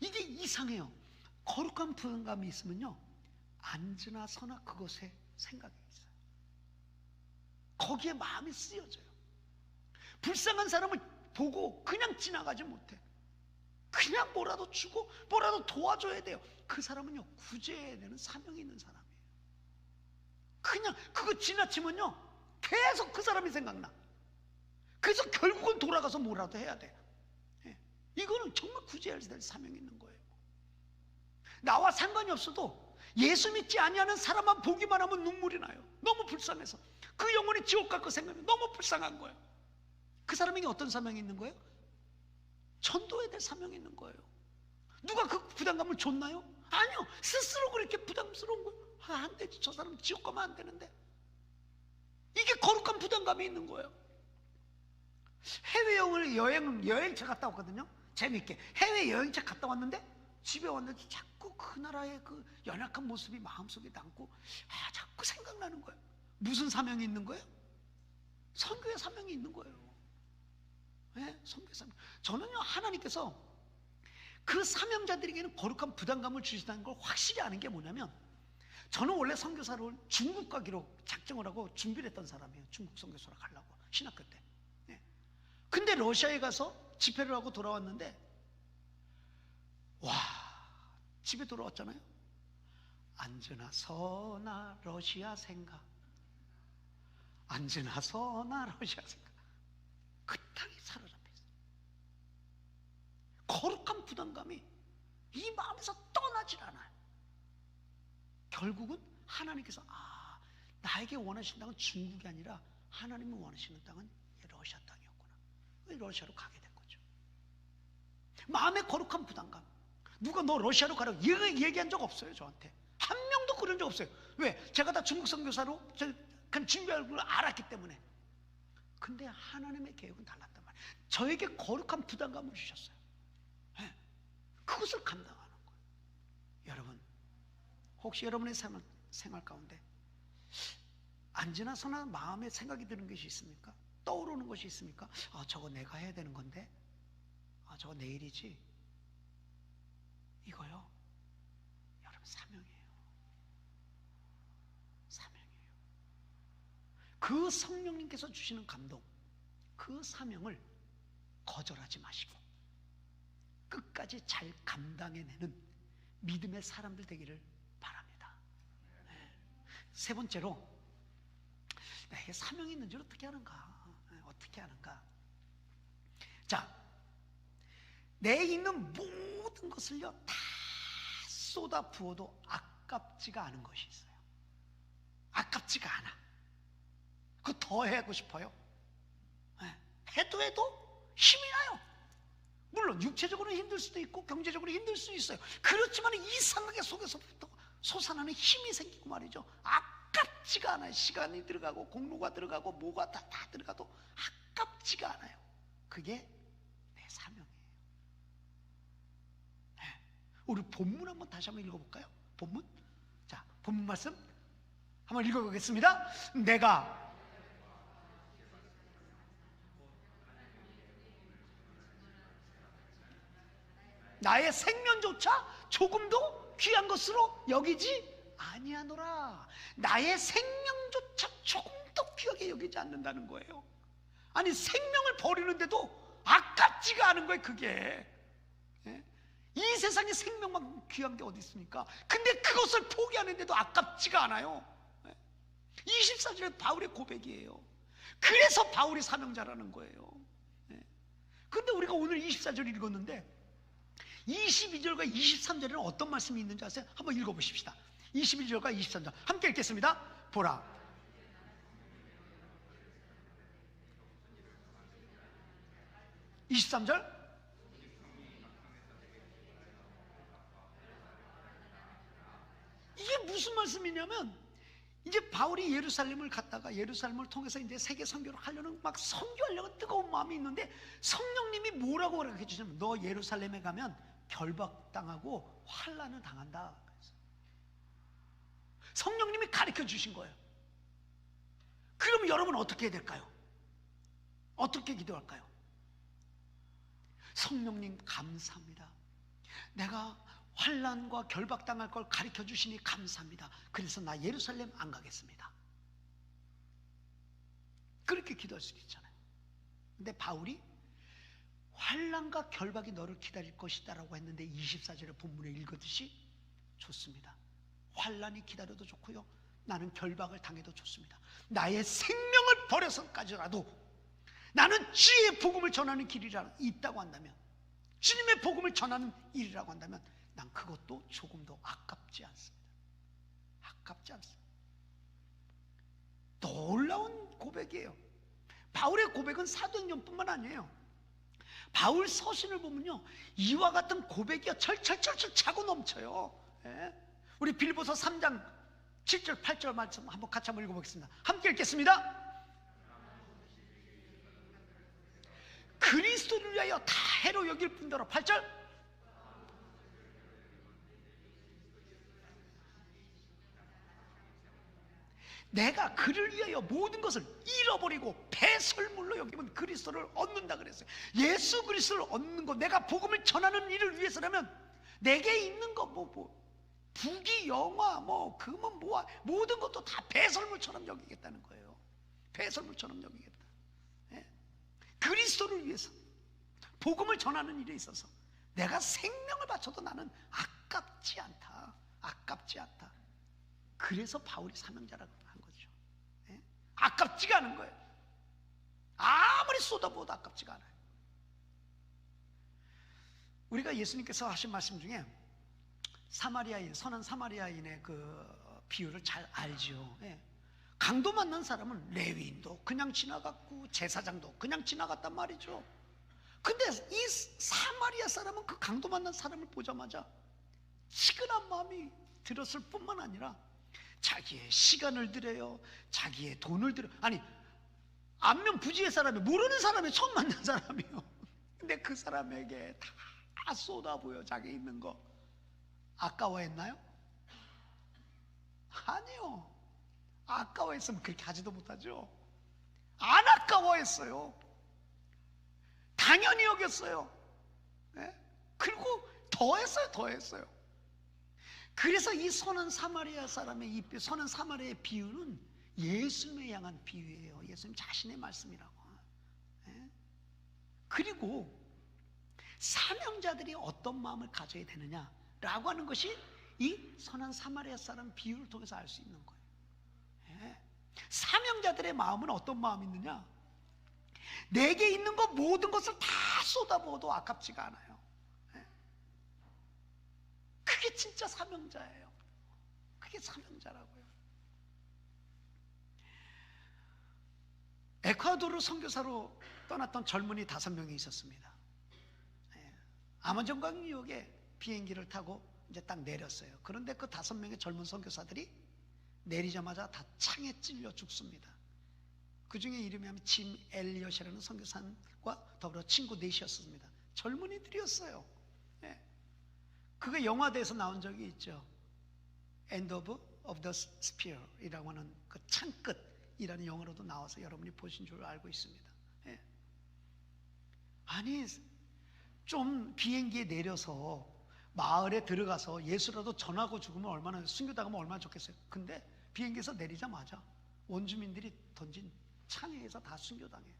이게 이상해요. 거룩한 부담감이 있으면요 앉으나 서나 그것에 생각이 있어요. 거기에 마음이 쓰여져요. 불쌍한 사람을 보고 그냥 지나가지 못해. 그냥 뭐라도 주고 뭐라도 도와줘야 돼요. 그 사람은요 구제해야 되는 사명이 있는 사람이에요. 그냥 그거 지나치면요 계속 그 사람이 생각나. 그래서 결국은 돌아가서 뭐라도 해야 돼. 이거는 정말 구제해야 될 사명이 있는 거예요. 나와 상관이 없어도 예수 믿지 아니하는 사람만 보기만 하면 눈물이 나요. 너무 불쌍해서 그 영혼이 지옥 갈 거 생각하면 너무 불쌍한 거예요. 그 사람에게 어떤 사명이 있는 거예요? 전도해야 될 사명이 있는 거예요. 누가 그 부담감을 줬나요? 아니요. 스스로 그렇게 부담스러운 거예요. 안 되지. 저 사람 지옥 가면 안 되는데. 이게 거룩한 부담감이 있는 거예요. 여행차 갔다 왔거든요. 재밌게 해외 여행차 갔다 왔는데 집에 왔는데 자꾸 그 나라의 그 연약한 모습이 마음속에 남고 자꾸 생각나는 거예요. 무슨 사명이 있는 거예요? 선교의 사명이 있는 거예요. 네? 선교의 사명. 저는요 하나님께서 그 사명자들에게는 거룩한 부담감을 주시다는 걸 확실히 아는 게 뭐냐면, 저는 원래 선교사를 중국 가기로 작정을 하고 준비를 했던 사람이에요. 중국 선교사로 가려고 신학교 때. 근데 러시아에 가서 집회를 하고 돌아왔는데 집에 돌아왔잖아요. 앉으나 서나 러시아 생각 앉으나 서나 러시아 생각. 그 땅이 사로잡혀 있어요. 거룩한 부담감이 이 마음에서 떠나질 않아요. 결국은 하나님께서 나에게 원하시는 땅은 중국이 아니라 하나님이 원하시는 땅은 러시아 땅이었구나. 러시아로 가게 된 거죠. 마음의 거룩한 부담감. 누가 너 러시아로 가라고 얘기한 적 없어요. 저한테 한 명도 그런 적 없어요. 왜? 제가 다 중국 선교사로 그냥 준비할 걸 알았기 때문에. 근데 하나님의 계획은 달랐단 말이에요. 저에게 거룩한 부담감을 주셨어요. 네. 그것을 감당하는 거예요. 여러분, 혹시 여러분의 생활 가운데 앉으나 서나 마음에 생각이 드는 것이 있습니까? 떠오르는 것이 있습니까? 저거 내가 해야 되는 건데, 저거 내일이지. 이거요, 여러분 사명이에요. 사명이에요. 그 성령님께서 주시는 감동, 그 사명을 거절하지 마시고 끝까지 잘 감당해내는 믿음의 사람들 되기를 바랍니다. 네. 세 번째로, 내게 사명이 있는 줄 어떻게 아는가? 어떻게 아는가? 자, 내 있는 모든 것을요 다 쏟아 부어도 아깝지가 않은 것이 있어요. 아깝지가 않아. 그거 더 하고 싶어요. 해도 힘이 나요. 물론 육체적으로 힘들 수도 있고 경제적으로 힘들 수 있어요. 그렇지만 이상하게 속에서부터 솟아나는 힘이 생기고 말이죠. 아깝지가 않아요. 시간이 들어가고 공로가 들어가고 뭐가 다 들어가도 아깝지가 않아요. 그게 내 사명이에요. 네. 우리 본문 한번 다시 한번 읽어볼까요? 본문? 자, 본문 말씀 한번 읽어보겠습니다. 내가 나의 생명조차 조금도 귀한 것으로 여기지 아니하노라. 나의 생명조차 조금도 귀하게 여기지 않는다는 거예요. 아니, 생명을 버리는데도 아깝지가 않은 거예요. 그게 이 세상에 생명만 귀한 게 어디 있습니까? 근데 그것을 포기하는데도 아깝지가 않아요. 24절에 바울의 고백이에요. 그래서 바울이 사명자라는 거예요. 근데 우리가 오늘 24절 읽었는데 22절과 23절에는 어떤 말씀이 있는지 아세요? 한번 읽어보십시다. 21절과 23절 함께 읽겠습니다. 보라, 23절, 이게 무슨 말씀이냐면 이제 바울이 예루살렘을 갔다가 예루살렘을 통해서 이제 세계 선교를 하려는 막 선교하려는 뜨거운 마음이 있는데 성령님이 뭐라고 그렇게 해주냐면 너 예루살렘에 가면 결박당하고 환난을 당한다. 성령님이 가르쳐 주신 거예요. 그럼 여러분 어떻게 해야 될까요? 어떻게 기도할까요? 성령님 감사합니다. 내가 환난과 결박당할 걸 가르쳐 주시니 감사합니다. 그래서 나 예루살렘 안 가겠습니다. 그렇게 기도할 수 있잖아요. 근데 바울이 환난과 결박이 너를 기다릴 것이다 라고 했는데 24절의 본문에 읽었듯이 좋습니다. 환난이 기다려도 좋고요, 나는 결박을 당해도 좋습니다. 나의 생명을 버려서까지라도 나는 주의 복음을 전하는 길이 있다고 한다면, 주님의 복음을 전하는 일이라고 한다면 난 그것도 조금도 아깝지 않습니다. 아깝지 않습니다. 놀라운 고백이에요. 바울의 고백은 사도행전뿐만 아니에요. 바울 서신을 보면요, 이와 같은 고백이 철철철철 차고 넘쳐요. 우리 빌보서 3장 7절 8절 말씀 한번 같이 한번 읽어보겠습니다. 함께 읽겠습니다. 그리스도를 위하여 다 해로 여길 뿐더러 8절, 내가 그를 위하여 모든 것을 잃어버리고 배설물로 여기면 그리스도를 얻는다 그랬어요. 예수 그리스도를 얻는 것, 내가 복음을 전하는 일을 위해서라면 내게 있는 거 부귀 영화 금은 뭐야, 모든 것도 다 배설물처럼 여기겠다는 거예요. 배설물처럼 여기겠다. 그리스도를 위해서 복음을 전하는 일에 있어서 내가 생명을 바쳐도 나는 아깝지 않다. 아깝지 않다. 그래서 바울이 사명자라고 한 거죠. 아깝지가 않은 거예요. 아무리 쏟아부어도 아깝지가 않아요. 우리가 예수님께서 하신 말씀 중에 사마리아인, 선한 사마리아인의 그 비유를 잘 알죠. 예. 강도 만난 사람은 레위인도 그냥 지나갔고 제사장도 그냥 지나갔단 말이죠. 근데 이 사마리아 사람은 그 강도 만난 사람을 보자마자 치근한 마음이 들었을 뿐만 아니라 자기의 시간을 들여요, 자기의 돈을 들여요. 아니, 안면 부지의 사람이, 모르는 사람이 처음 만난 사람이에요. 근데 그 사람에게 다 쏟아부어 자기 있는 거. 아까워했나요? 아니요. 아까워했으면 그렇게 하지도 못하죠. 안 아까워했어요. 당연히 여겼어요. 네? 그리고 더했어요. 그래서 이 선한 사마리아 사람의 이 선한 사마리아의 비유는 예수님에 향한 비유예요. 예수님 자신의 말씀이라고. 네? 그리고 사명자들이 어떤 마음을 가져야 되느냐라고 하는 것이 이 선한 사마리아 사람 비유를 통해서 알 수 있는 거예요. 네? 사명자들의 마음은 어떤 마음이 있느냐? 내게 있는 것 모든 것을 다 쏟아부어도 아깝지가 않아요. 네? 그게 진짜 사명자예요. 그게 사명자라고요. 에콰도르 선교사로 떠났던 젊은이 5명이 있었습니다. 네. 아마존강 유역에 비행기를 타고 이제 딱 내렸어요. 그런데 그 5명의 젊은 선교사들이 내리자마자 다 창에 찔려 죽습니다. 그 중에 이름이 하면 짐 엘리엇이라는 선교사님과 더불어 친구 넷이었습니다. 젊은이들이었어요. 네. 그게 영화대에서 나온 적이 있죠. End of the Spear 이라고 하는 그 창끝이라는 영화로도 나와서 여러분이 보신 줄 알고 있습니다. 네. 아니, 좀 비행기에 내려서 마을에 들어가서 예수라도 전하고 죽으면 얼마나, 순교당하면 얼마나 좋겠어요. 근데 비행기에서 내리자마자 원주민들이 던진 창에서 다 순교당해요.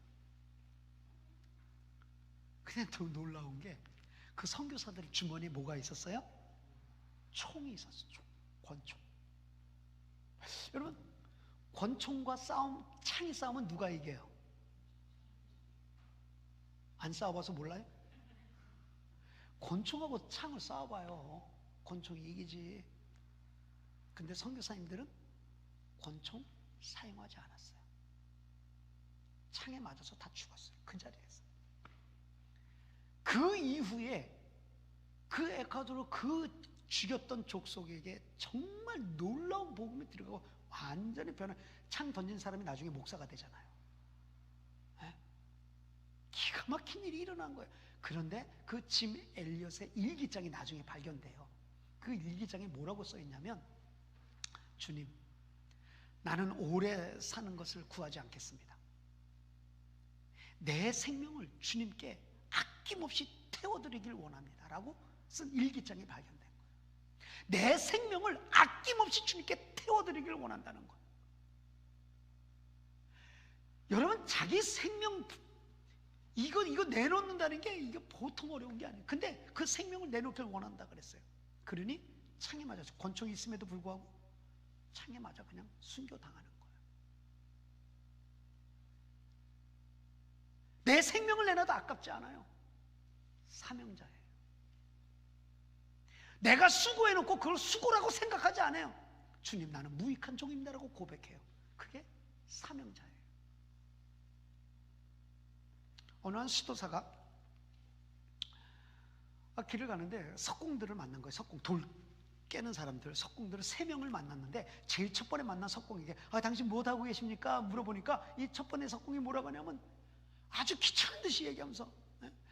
근데 더 놀라운 게 그 선교사들 주머니에 뭐가 있었어요? 총이 있었어요. 총, 권총. 여러분, 권총과 창이 싸우면 누가 이겨요? 안 싸워봐서 몰라요? 권총하고 창을 싸워봐요. 권총이 이기지. 근데 선교사님들은 권총 사용하지 않았어요. 창에 맞아서 다 죽었어요. 그 자리에서. 그 이후에 그 에콰도르 그 죽였던 족속에게 정말 놀라운 복음이 들어가고 완전히 변한, 창 던진 사람이 나중에 목사가 되잖아요. 네? 기가 막힌 일이 일어난 거예요. 그런데 그 짐 엘리엇의 일기장이 나중에 발견돼요. 그 일기장에 뭐라고 써있냐면, 주님, 나는 오래 사는 것을 구하지 않겠습니다. 내 생명을 주님께 아낌없이 태워드리길 원합니다 라고 쓴 일기장이 발견된 거예요. 내 생명을 아낌없이 주님께 태워드리길 원한다는 거예요. 여러분, 자기 생명 이거 내놓는다는 게 이게 보통 어려운 게 아니에요. 근데 그 생명을 내놓길 원한다 그랬어요. 그러니 창에 맞아서, 권총이 있음에도 불구하고 창에 맞아 그냥 순교당하는 거예요. 내 생명을 내놔도 아깝지 않아요. 사명자예요. 내가 수고해놓고 그걸 수고라고 생각하지 않아요. 주님, 나는 무익한 종입니다라고 고백해요. 그게 사명자예요. 어느 한 수도사가 길을 가는데 석공들을 만난 거예요. 석공, 돌 깨는 사람들, 석공들을 3명을 만났는데 제일 첫 번에 만난 석공에게 당신 무엇하고 계십니까? 물어보니까 이 첫 번째 석공이 뭐라고 하냐면 아주 귀찮은 듯이 얘기하면서,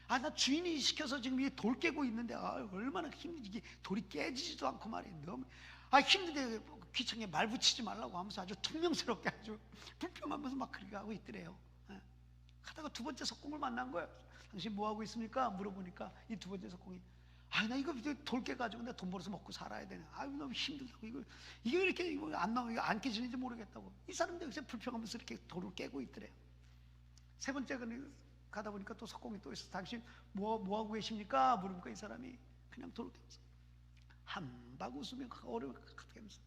나 주인이 시켜서 지금 이 돌 깨고 있는데 얼마나 힘들지, 돌이 깨지지도 않고 말이에요. 너무 힘든데 귀찮게 말 붙이지 말라고 하면서 아주 퉁명스럽게 아주 불평하면서 막 그렇게 하고 있더래요. 하다가 2번째 석공을 만난 거예요. 당신 뭐하고 있습니까? 물어보니까 이 2번째 석공이 나 이거 돌 깨가지고 내가 돈 벌어서 먹고 살아야 되네. 너무 힘들다고. 이거 이렇게 안 나오고 이거 안 깨지는지 모르겠다고. 이 사람들 요새 불평하면서 이렇게 돌을 깨고 있더래요. 3번째 가다 보니까 또 석공이 또 있어. 당신 뭐하고 계십니까? 물으니까 이 사람이 그냥 돌을 깨면서 한박 웃으며 어려움을 가득하면서,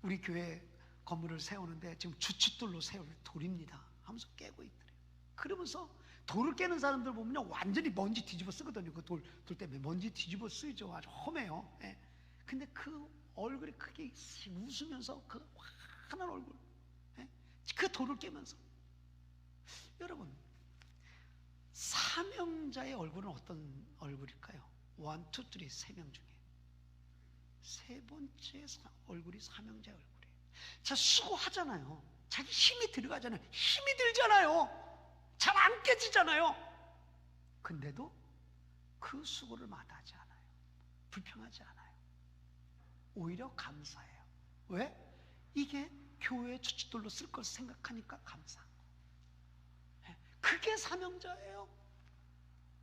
우리 교회 건물을 세우는데 지금 주춧돌로 세울 돌입니다 하면서 깨고 있더래요. 그러면서 돌을 깨는 사람들 보면요, 완전히 먼지 뒤집어 쓰거든요. 그 돌 때문에 먼지 뒤집어 쓰죠. 아주 험해요. 예. 근데 그 얼굴이 크게 웃으면서 그 환한 얼굴, 예? 그 돌을 깨면서. 여러분, 사명자의 얼굴은 어떤 얼굴일까요? 1, 2, 3, 세 명 중에 세 번째 얼굴이 사명자의 얼굴이에요. 자, 수고하잖아요. 자기 힘이 들어가잖아요. 힘이 들잖아요. 잘 안 깨지잖아요. 근데도 그 수고를 마다하지 않아요. 불평하지 않아요. 오히려 감사해요. 왜? 이게 교회의 주춧돌로 쓸 걸 생각하니까 감사한 거. 그게 사명자예요.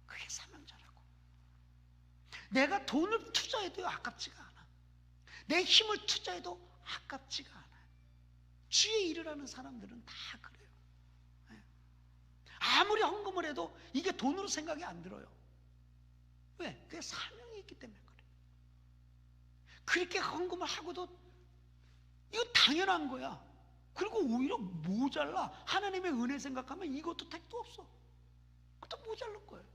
그게 사명자라고. 내가 돈을 투자해도 아깝지가 않아. 내 힘을 투자해도 아깝지가 않아요. 주의 일을 하는 사람들은 다 그래요. 아무리 헌금을 해도 이게 돈으로 생각이 안 들어요. 왜? 그게 사명이 있기 때문에 그래요. 그렇게 헌금을 하고도 이거 당연한 거야. 그리고 오히려 모자라. 하나님의 은혜 생각하면 이것도 택도 없어. 그것도 모자란 거예요.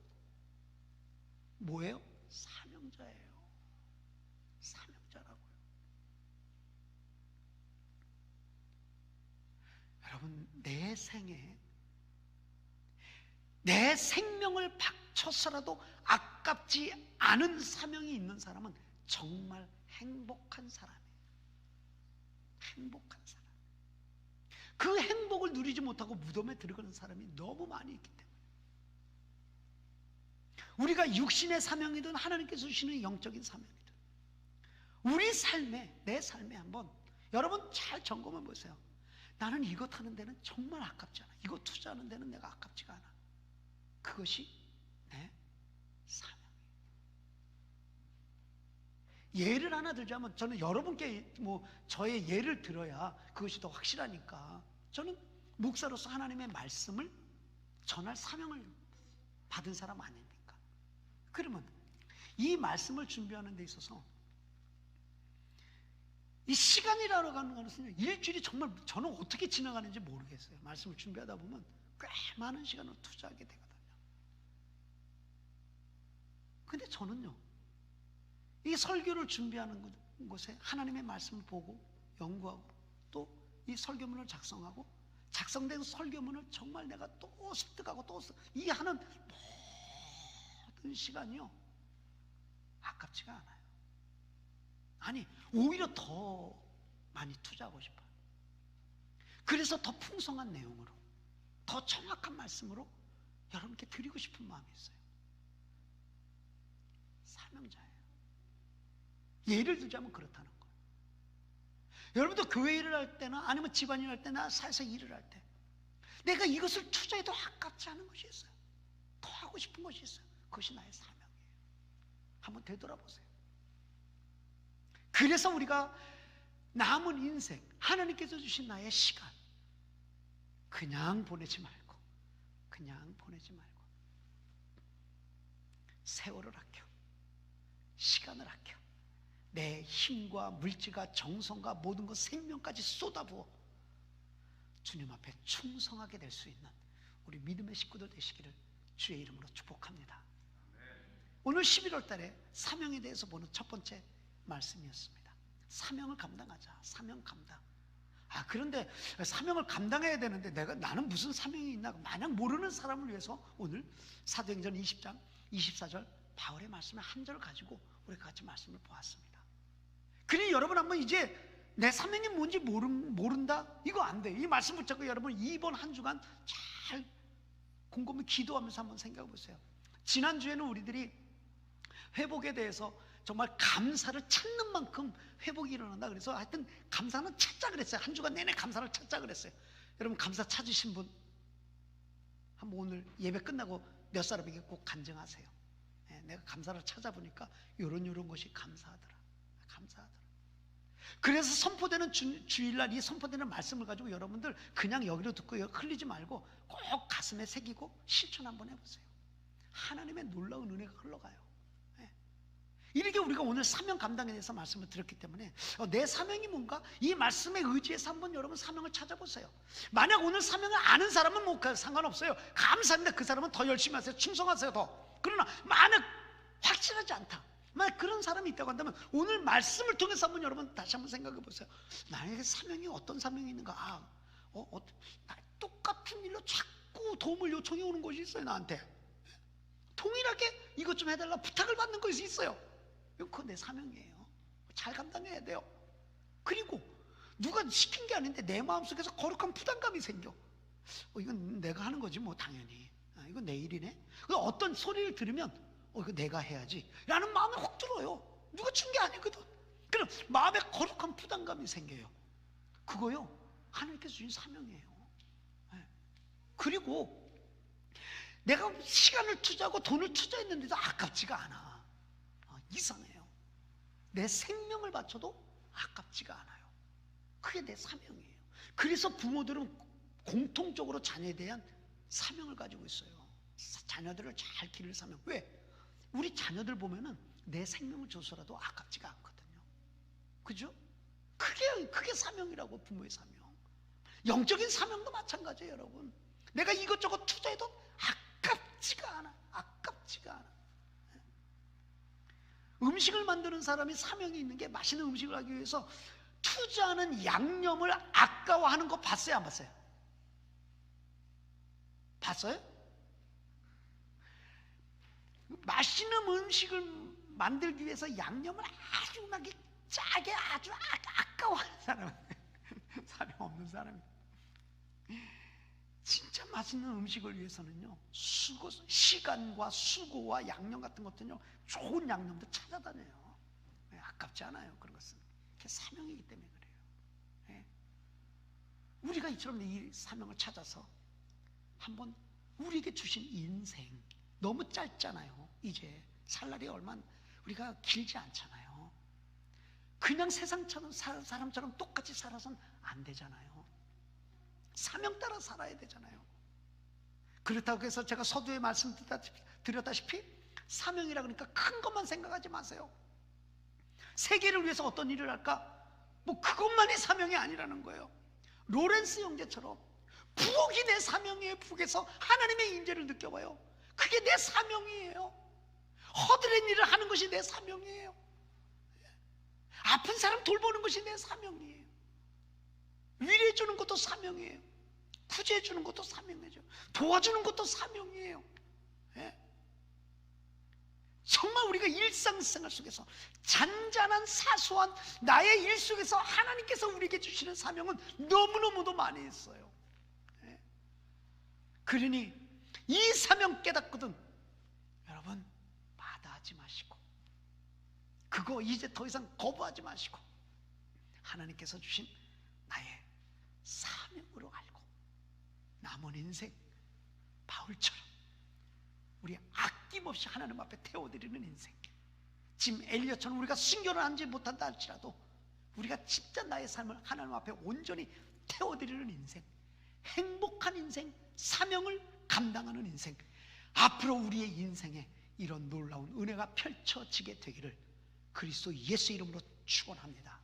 뭐예요? 사명자예요. 사명자라고요. 여러분, 내 생에 내 생명을 바쳐서라도 아깝지 않은 사명이 있는 사람은 정말 행복한 사람이에요. 행복한 사람. 그 행복을 누리지 못하고 무덤에 들어가는 사람이 너무 많이 있기 때문에, 우리가 육신의 사명이든 하나님께서 주시는 영적인 사명이든 우리 삶에, 내 삶에 한번 여러분 잘 점검해 보세요. 나는 이것 하는 데는 정말 아깝지 않아. 이거 투자하는 데는 내가 아깝지가 않아. 그것이 내 사명이에요. 예를 하나 들자면, 저는 여러분께 저의 예를 들어야 그것이 더 확실하니까, 저는 목사로서 하나님의 말씀을 전할 사명을 받은 사람 아닙니까? 그러면 이 말씀을 준비하는 데 있어서 이 시간이라고 하는 것은 일주일이 정말 저는 어떻게 지나가는지 모르겠어요. 말씀을 준비하다 보면 꽤 많은 시간을 투자하게 되거든요. 근데 저는요, 이 설교를 준비하는 곳에 하나님의 말씀을 보고 연구하고 또 이 설교문을 작성하고, 작성된 설교문을 정말 내가 또 습득하고 또 이 하는 모든 시간이요, 아깝지가 않아요. 아니, 오히려 더 많이 투자하고 싶어요. 그래서 더 풍성한 내용으로, 더 정확한 말씀으로 여러분께 드리고 싶은 마음이 있어요. 사명자예요. 예를 들자면 그렇다는 거예요. 여러분도 교회 일을 할 때나 아니면 집안일 할 때나 사회에서 일을 할 때 내가 이것을 투자해도 아깝지 않은 것이 있어요. 더 하고 싶은 것이 있어요. 그것이 나의 사명이에요. 한번 되돌아보세요. 그래서 우리가 남은 인생, 하나님께서 주신 나의 시간 그냥 보내지 말고 세월을 아껴, 시간을 아껴, 내 힘과 물질과 정성과 모든 것, 생명까지 쏟아부어 주님 앞에 충성하게 될 수 있는 우리 믿음의 식구들 되시기를 주의 이름으로 축복합니다. 오늘 11월 달에 사명에 대해서 보는 첫 번째 말씀이었습니다. 사명을 감당하자. 사명 감당. 그런데 사명을 감당해야 되는데 나는 무슨 사명이 있나? 마냥 모르는 사람을 위해서 오늘 사도행전 20장 24절 바울의 말씀의 한 절을 가지고 우리가 같이 말씀을 보았습니다. 그러니 여러분 한번 이제 내 사명이 뭔지 모른다? 이거 안 돼. 이 말씀 붙잡고 여러분 이번 한 주간 잘 곰곰이 기도하면서 한번 생각해 보세요. 지난주에는 우리들이 회복에 대해서 정말 감사를 찾는 만큼 회복이 일어난다. 그래서 하여튼 감사는 찾자 그랬어요. 한 주간 내내 감사를 찾자 그랬어요. 여러분 감사 찾으신 분 한번 오늘 예배 끝나고 몇 사람에게 꼭 간증하세요. 내가 감사를 찾아보니까 요런 것이 감사하더라. 그래서 선포되는 주일날 이 선포되는 말씀을 가지고 여러분들 그냥 여기로 듣고 흘리지 말고 꼭 가슴에 새기고 실천 한번 해보세요. 하나님의 놀라운 은혜가 흘러가요. 이렇게 우리가 오늘 사명 감당에 대해서 말씀을 드렸기 때문에 내 사명이 뭔가 이 말씀에 의지해서 한번 여러분 사명을 찾아보세요. 만약 오늘 사명을 아는 사람은 뭐 상관없어요. 감사합니다. 그 사람은 더 열심히 하세요. 충성하세요 더. 그러나 만약 확실하지 않다, 만약 그런 사람이 있다고 한다면 오늘 말씀을 통해서 한번 여러분 다시 한번 생각해 보세요. 나에게 사명이 어떤 사명이 있는가? 똑같은 일로 자꾸 도움을 요청해 오는 것이 있어요. 나한테 동일하게 이것 좀 해달라 부탁을 받는 것이 있어요. 그건 내 사명이에요. 잘 감당해야 돼요. 그리고 누가 시킨 게 아닌데 내 마음속에서 거룩한 부담감이 생겨. 이건 내가 하는 거지 뭐 당연히. 이건 내 일이네. 어떤 소리를 들으면 이거 내가 해야지 라는 마음이 확 들어요. 누가 준 게 아니거든. 그럼 마음에 거룩한 부담감이 생겨요. 그거요 하나님께서 주신 사명이에요. 그리고 내가 시간을 투자하고 돈을 투자했는데도 아깝지가 않아. 이상해요. 내 생명을 바쳐도 아깝지가 않아요. 그게 내 사명이에요. 그래서 부모들은 공통적으로 자녀에 대한 사명을 가지고 있어요. 자녀들을 잘 기를 사명. 왜? 우리 자녀들 보면은 내 생명을 줘서라도 아깝지가 않거든요. 그죠? 그게 사명이라고. 부모의 사명. 영적인 사명도 마찬가지예요. 여러분, 내가 이것저것 투자해도 아깝지가 않아. 아깝지가 않아. 음식을 만드는 사람이 사명이 있는 게 맛있는 음식을 하기 위해서 투자하는 양념을 아까워하는 거 봤어요? 안 봤어요? 봤어요? 맛있는 음식을 만들기 위해서 양념을 아주 나게 짜게 아주 아까워하는 사람은 사명 없는 사람이. 진짜 맛있는 음식을 위해서는요, 시간과 수고와 양념 같은 것들은요, 좋은 양념도 찾아다녀요. 아깝지 않아요. 그런 것은 그게 사명이기 때문에 그래요. 우리가 이처럼 이 사명을 찾아서 한번 우리에게 주신 인생, 너무 짧잖아요. 이제 살 날이 얼마 우리가 길지 않잖아요. 그냥 세상처럼 사람처럼 똑같이 살아서는 안 되잖아요. 사명 따라 살아야 되잖아요. 그렇다고 해서 제가 서두에 말씀드렸다시피 사명이라 그러니까 큰 것만 생각하지 마세요. 세계를 위해서 어떤 일을 할까? 뭐 그것만이 사명이 아니라는 거예요. 로렌스 형제처럼 부엌이 내 사명이에요. 부엌에서 하나님의 인재를 느껴봐요. 그게 내 사명이에요. 허드렛 일을 하는 것이 내 사명이에요. 아픈 사람 돌보는 것이 내 사명이에요. 위로해 주는 것도 사명이에요. 구제해 주는 것도 사명이죠. 도와주는 것도 사명이에요. 정말 우리가 일상생활 속에서 잔잔한 사소한 나의 일 속에서 하나님께서 우리에게 주시는 사명은 너무너무도 많이 있어요. 그러니 이 사명 깨닫거든 여러분 마다하지 마시고, 그거 이제 더 이상 거부하지 마시고 하나님께서 주신 나의 사명으로 알고 남은 인생 바울처럼 우리 아낌없이 하나님 앞에 태워드리는 인생, 지금 엘리야처럼 우리가 순교를 하지 못한다 할지라도 우리가 진짜 나의 삶을 하나님 앞에 온전히 태워드리는 인생, 행복한 인생, 사명을 감당하는 인생, 앞으로 우리의 인생에 이런 놀라운 은혜가 펼쳐지게 되기를 그리스도 예수 이름으로 축원합니다.